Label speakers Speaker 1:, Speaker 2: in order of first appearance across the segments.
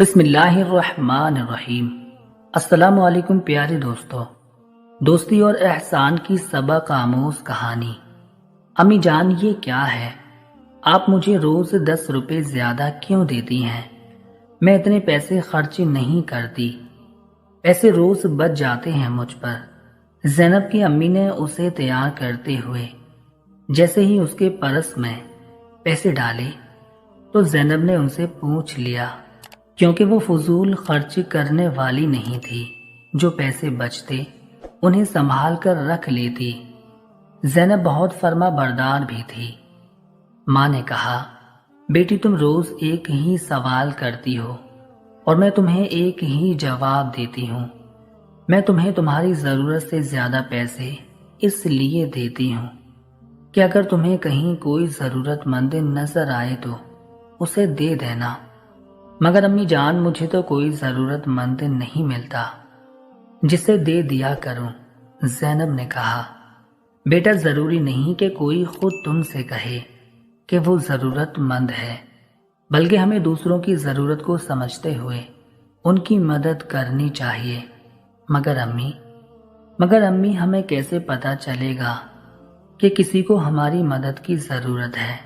Speaker 1: बिस्मिल्लाहिर्रहमानिर्रहीम। अस्सलामु अलैकुम प्यारे दोस्तों। दोस्ती और एहसान की सबक आमोज कहानी। अम्मी जान, ये क्या है? आप मुझे रोज 10 रुपए ज्यादा क्यों देती हैं? मैं इतने पैसे खर्च नहीं करती। पैसे रोज बच जाते हैं मुझ पर। ज़ैनब की अम्मी ने उसे तैयार करते हुए जैसे ही उसके पर्स में पैसे डाले तो ज़ैनब ने उनसे पूछ लिया, क्योंकि वो फजूल खर्च करने वाली नहीं थी। जो पैसे बचते उन्हें संभाल कर रख लेती। ज़ैनब बहुत फर्मा बरदार भी थी। माँ ने कहा, बेटी तुम रोज एक ही सवाल करती हो और मैं तुम्हें एक ही जवाब देती हूँ। मैं तुम्हें तुम्हारी ज़रूरत से ज़्यादा पैसे इसलिए देती हूँ कि अगर तुम्हें कहीं कोई ज़रूरतमंद नज़र आए तो उसे दे देना। मगर अम्मी जान, मुझे तो कोई ज़रूरतमंद नहीं मिलता जिसे दे दिया करूं। ज़ैनब ने कहा, बेटा ज़रूरी नहीं कि कोई खुद तुमसे कहे कि वो ज़रूरतमंद है, बल्कि हमें दूसरों की ज़रूरत को समझते हुए उनकी मदद करनी चाहिए। मगर अम्मी हमें कैसे पता चलेगा कि किसी को हमारी मदद की ज़रूरत है?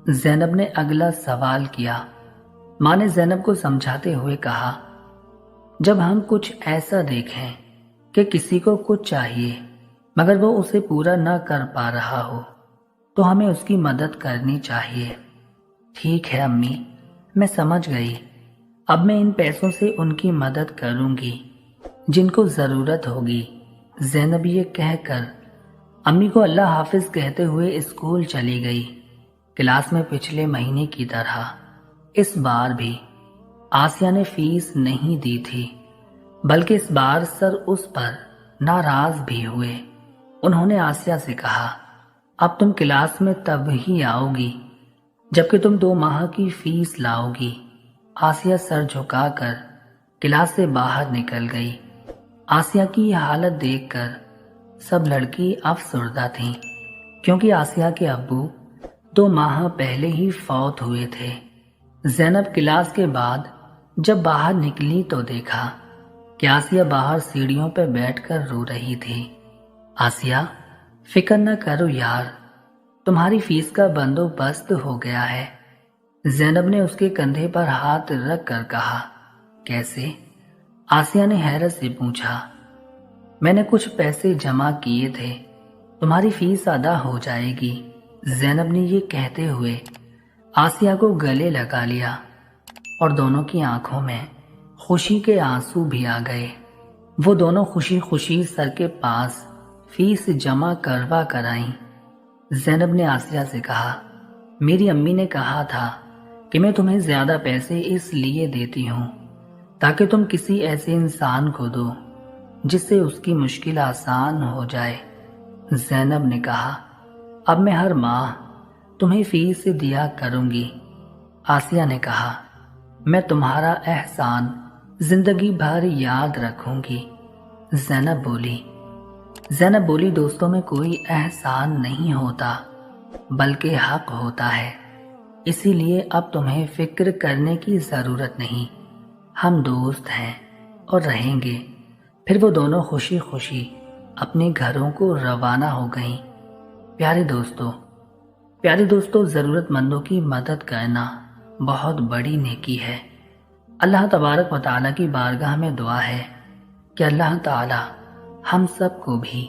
Speaker 1: ज़ैनब ने अगला सवाल किया। माँ ने ज़ैनब को समझाते हुए कहा, जब हम कुछ ऐसा देखें कि किसी को कुछ चाहिए मगर वो उसे पूरा न कर पा रहा हो तो हमें उसकी मदद करनी चाहिए। ठीक है अम्मी, मैं समझ गई। अब मैं इन पैसों से उनकी मदद करूंगी जिनको ज़रूरत होगी। ज़ैनब ये कहकर अम्मी को अल्लाह हाफिज कहते हुए स्कूल चली गई। क्लास में पिछले महीने की तरह इस बार भी आसिया ने फीस नहीं दी थी, बल्कि इस बार सर उस पर नाराज भी हुए। उन्होंने आसिया से कहा, अब तुम क्लास में तब ही आओगी जबकि तुम 2 माह की फीस लाओगी। आसिया सर झुकाकर क्लास से बाहर निकल गई। आसिया की यह हालत देखकर सब लड़की अफसुर्दा थीं, क्योंकि आसिया के अब्बू 2 माह पहले ही फौत हुए थे। ज़ैनब क्लास के बाद जब बाहर निकली तो देखा कि आसिया बाहर सीढ़ियों पर बैठकर रो रही थी। आसिया, फिक्र न करो यार, तुम्हारी फीस का बंदोबस्त हो गया है। ज़ैनब ने उसके कंधे पर हाथ रख कर कहा। कैसे? आसिया ने हैरत से पूछा। मैंने कुछ पैसे जमा किए थे, तुम्हारी फीस अदा हो जाएगी। ज़ैनब ने ये कहते हुए आसिया को गले लगा लिया और दोनों की आंखों में खुशी के आंसू भी आ गए। वो दोनों खुशी खुशी सर के पास फीस जमा करवा कर आईं। ज़ैनब ने आसिया से कहा, मेरी अम्मी ने कहा था कि मैं तुम्हें ज़्यादा पैसे इसलिए देती हूँ ताकि तुम किसी ऐसे इंसान को दो जिससे उसकी मुश्किल आसान हो जाए। ज़ैनब ने कहा, अब मैं हर माह तुम्हें फीस दिया करूंगी। आसिया ने कहा, मैं तुम्हारा एहसान जिंदगी भर याद रखूंगी। ज़ैनब बोली, दोस्तों में कोई एहसान नहीं होता बल्कि हक होता है, इसीलिए अब तुम्हें फिक्र करने की ज़रूरत नहीं। हम दोस्त हैं और रहेंगे। फिर वो दोनों खुशी खुशी अपने घरों को रवाना हो गईं। प्यारे दोस्तों, ज़रूरतमंदों की मदद करना बहुत बड़ी नेकी है। अल्लाह तबारक व तआला की बारगाह में दुआ है कि अल्लाह ताला हम सब को भी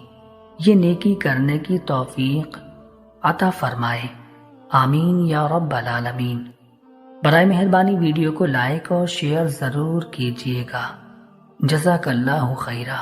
Speaker 1: ये नेकी करने की तौफीक अता फरमाए। आमीन या रब्बल आलमीन। बराए मेहरबानी वीडियो को लाइक और शेयर ज़रूर कीजिएगा। जज़ाकल्लाहु खैरा।